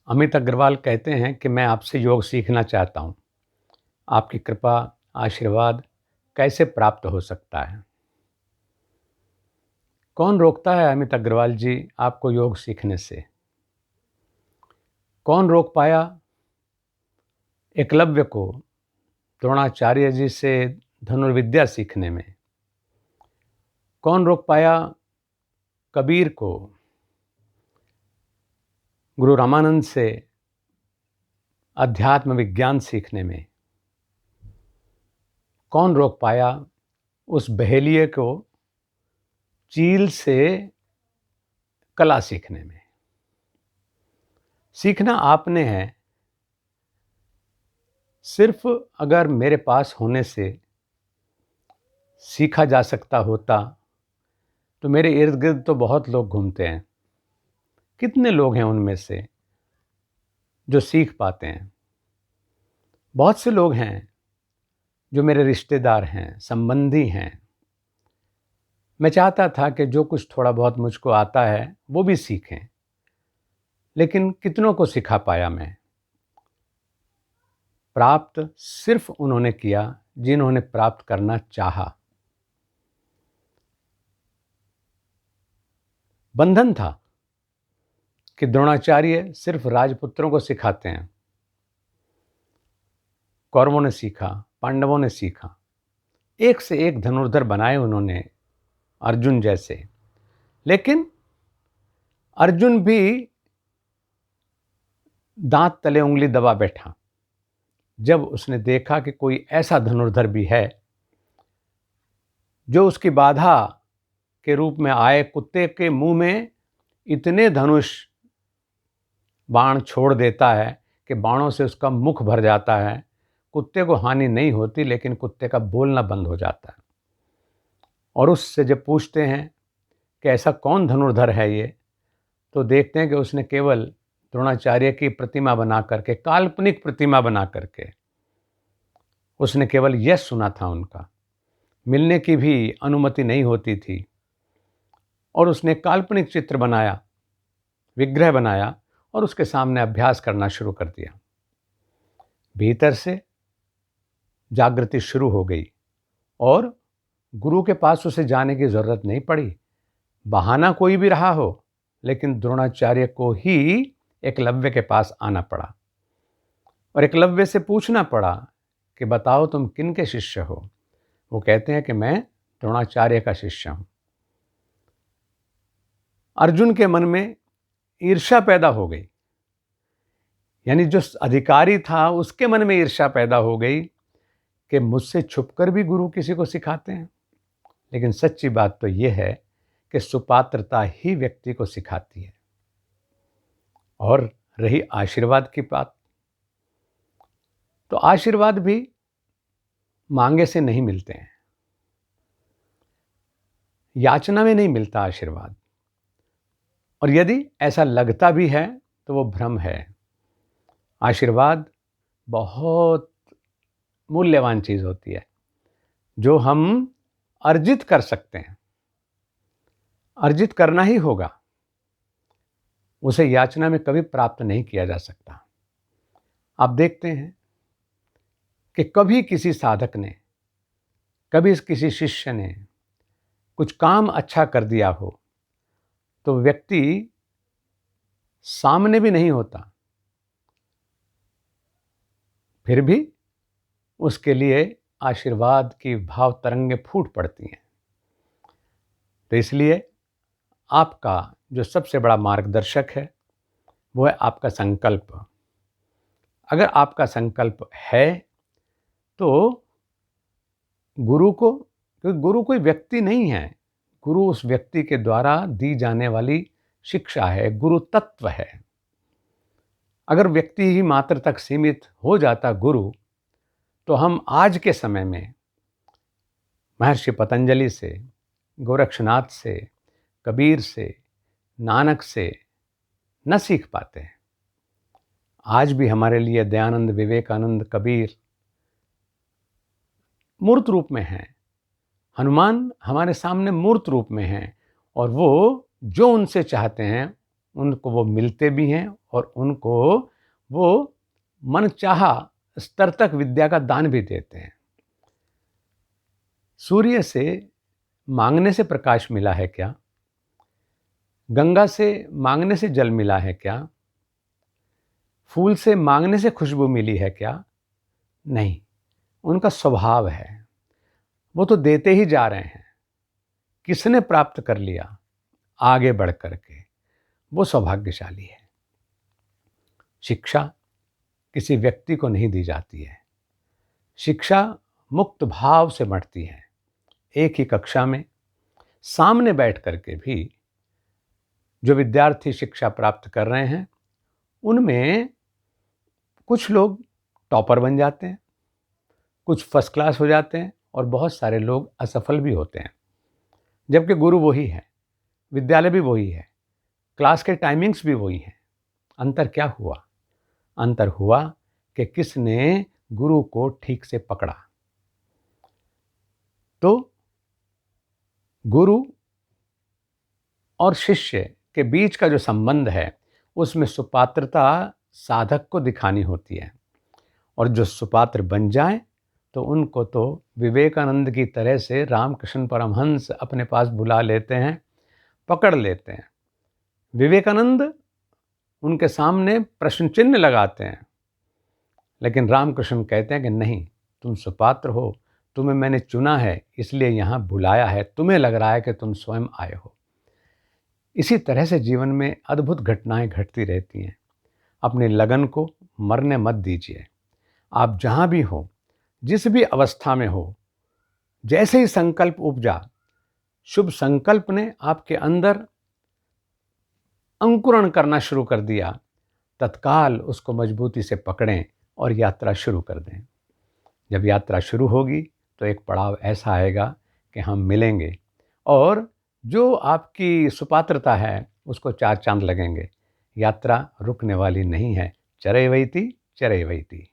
अमित अग्रवाल कहते हैं कि मैं आपसे योग सीखना चाहता हूँ। आपकी कृपा, आशीर्वाद कैसे प्राप्त हो सकता है? कौन रोकता है अमित अग्रवाल जी आपको योग सीखने से? कौन रोक पाया एकलव्य को द्रोणाचार्य जी से धनुर्विद्या सीखने में? कौन रोक पाया कबीर को गुरु रामानंद से अध्यात्म विज्ञान सीखने में? कौन रोक पाया उस बहेलिये को चील से कला सीखने में? सीखना आपने है। सिर्फ अगर मेरे पास होने से सीखा जा सकता होता तो मेरे इर्द गिर्द तो बहुत लोग घूमते हैं। कितने लोग हैं उनमें से जो सीख पाते हैं? बहुत से लोग हैं जो मेरे रिश्तेदार हैं, संबंधी हैं। मैं चाहता था कि जो कुछ थोड़ा बहुत मुझको आता है वो भी सीखें, लेकिन कितनों को सिखा पाया मैं? प्राप्त सिर्फ उन्होंने किया जिन्होंने प्राप्त करना चाहा। बंधन था कि द्रोणाचार्य सिर्फ राजपुत्रों को सिखाते हैं। कौरवों ने सीखा, पांडवों ने सीखा, एक से एक धनुर्धर बनाए उन्होंने, अर्जुन जैसे। लेकिन अर्जुन भी दांत तले उंगली दबा बैठा जब उसने देखा कि कोई ऐसा धनुर्धर भी है जो उसकी बाधा के रूप में आए कुत्ते के मुंह में इतने धनुष बाण छोड़ देता है कि बाणों से उसका मुख भर जाता है। कुत्ते को हानि नहीं होती, लेकिन कुत्ते का बोलना बंद हो जाता है। और उससे जब पूछते हैं कि ऐसा कौन धनुर्धर है ये, तो देखते हैं कि उसने केवल द्रोणाचार्य की प्रतिमा बना करके, काल्पनिक प्रतिमा बना करके, उसने केवल यह सुना था। उनका मिलने की भी अनुमति नहीं होती थी। और उसने काल्पनिक चित्र बनाया, विग्रह बनाया और उसके सामने अभ्यास करना शुरू कर दिया। भीतर से जागृति शुरू हो गई और गुरु के पास उसे जाने की जरूरत नहीं पड़ी। बहाना कोई भी रहा हो, लेकिन द्रोणाचार्य को ही एकलव्य के पास आना पड़ा और एकलव्य से पूछना पड़ा कि बताओ तुम किन के शिष्य हो? वो कहते हैं कि मैं द्रोणाचार्य का शिष्य हूं। अर्जुन के मन में ईर्ष्या पैदा हो गई, यानी जो अधिकारी था उसके मन में ईर्ष्या पैदा हो गई कि मुझसे छुपकर भी गुरु किसी को सिखाते हैं। लेकिन सच्ची बात तो यह है कि सुपात्रता ही व्यक्ति को सिखाती है। और रही आशीर्वाद की बात, तो आशीर्वाद भी मांगे से नहीं मिलते हैं, याचना में नहीं मिलता आशीर्वाद। और यदि ऐसा लगता भी है तो वो भ्रम है। आशीर्वाद बहुत मूल्यवान चीज होती है जो हम अर्जित कर सकते हैं। अर्जित करना ही होगा, उसे याचना में कभी प्राप्त नहीं किया जा सकता। आप देखते हैं कि कभी किसी साधक ने, कभी किसी शिष्य ने कुछ काम अच्छा कर दिया हो तो व्यक्ति सामने भी नहीं होता, फिर भी उसके लिए आशीर्वाद की भाव तरंगें फूट पड़ती हैं। तो इसलिए आपका जो सबसे बड़ा मार्गदर्शक है वो है आपका संकल्प। अगर आपका संकल्प है तो गुरु को, क्योंकि गुरु कोई व्यक्ति नहीं है, गुरु उस व्यक्ति के द्वारा दी जाने वाली शिक्षा है, गुरु तत्व है। अगर व्यक्ति ही मात्र तक सीमित हो जाता गुरु, तो हम आज के समय में महर्षि पतंजलि से, गोरक्षनाथ से, कबीर से, नानक से न सीख पाते हैं। आज भी हमारे लिए दयानंद, विवेकानंद, कबीर मूर्त रूप में हैं। हनुमान हमारे सामने मूर्त रूप में हैं और वो जो उनसे चाहते हैं उनको वो मिलते भी हैं और उनको वो मनचाहा स्तर तक विद्या का दान भी देते हैं। सूर्य से मांगने से प्रकाश मिला है क्या? गंगा से मांगने से जल मिला है क्या? फूल से मांगने से खुशबू मिली है क्या? नहीं, उनका स्वभाव है, वो तो देते ही जा रहे हैं। किसने प्राप्त कर लिया आगे बढ़ करके, वो सौभाग्यशाली है। शिक्षा किसी व्यक्ति को नहीं दी जाती है, शिक्षा मुक्त भाव से बढ़ती है। एक ही कक्षा में सामने बैठ करके भी जो विद्यार्थी शिक्षा प्राप्त कर रहे हैं, उनमें कुछ लोग टॉपर बन जाते हैं, कुछ फर्स्ट क्लास हो जाते हैं और बहुत सारे लोग असफल भी होते हैं। जबकि गुरु वही है, विद्यालय भी वही है, क्लास के टाइमिंग्स भी वही हैं। अंतर क्या हुआ? अंतर हुआ कि किसने गुरु को ठीक से पकड़ा। तो गुरु और शिष्य के बीच का जो संबंध है, उसमें सुपात्रता साधक को दिखानी होती है, और जो सुपात्र बन जाए तो उनको तो विवेकानंद की तरह से रामकृष्ण परमहंस अपने पास बुला लेते हैं, पकड़ लेते हैं। विवेकानंद उनके सामने प्रश्न चिन्ह लगाते हैं, लेकिन रामकृष्ण कहते हैं कि नहीं, तुम सुपात्र हो, तुम्हें मैंने चुना है, इसलिए यहाँ बुलाया है, तुम्हें लग रहा है कि तुम स्वयं आए हो। इसी तरह से जीवन में अद्भुत घटनाएं घटती रहती हैं। अपने लगन को मरने मत दीजिए। आप जहाँ भी हो, जिस भी अवस्था में हो, जैसे ही संकल्प उपजा, शुभ संकल्प ने आपके अंदर अंकुरण करना शुरू कर दिया, तत्काल उसको मजबूती से पकड़ें और यात्रा शुरू कर दें। जब यात्रा शुरू होगी तो एक पड़ाव ऐसा आएगा कि हम मिलेंगे, और जो आपकी सुपात्रता है उसको 4 चांद लगेंगे। यात्रा रुकने वाली नहीं है। चरैवेति चरैवेति।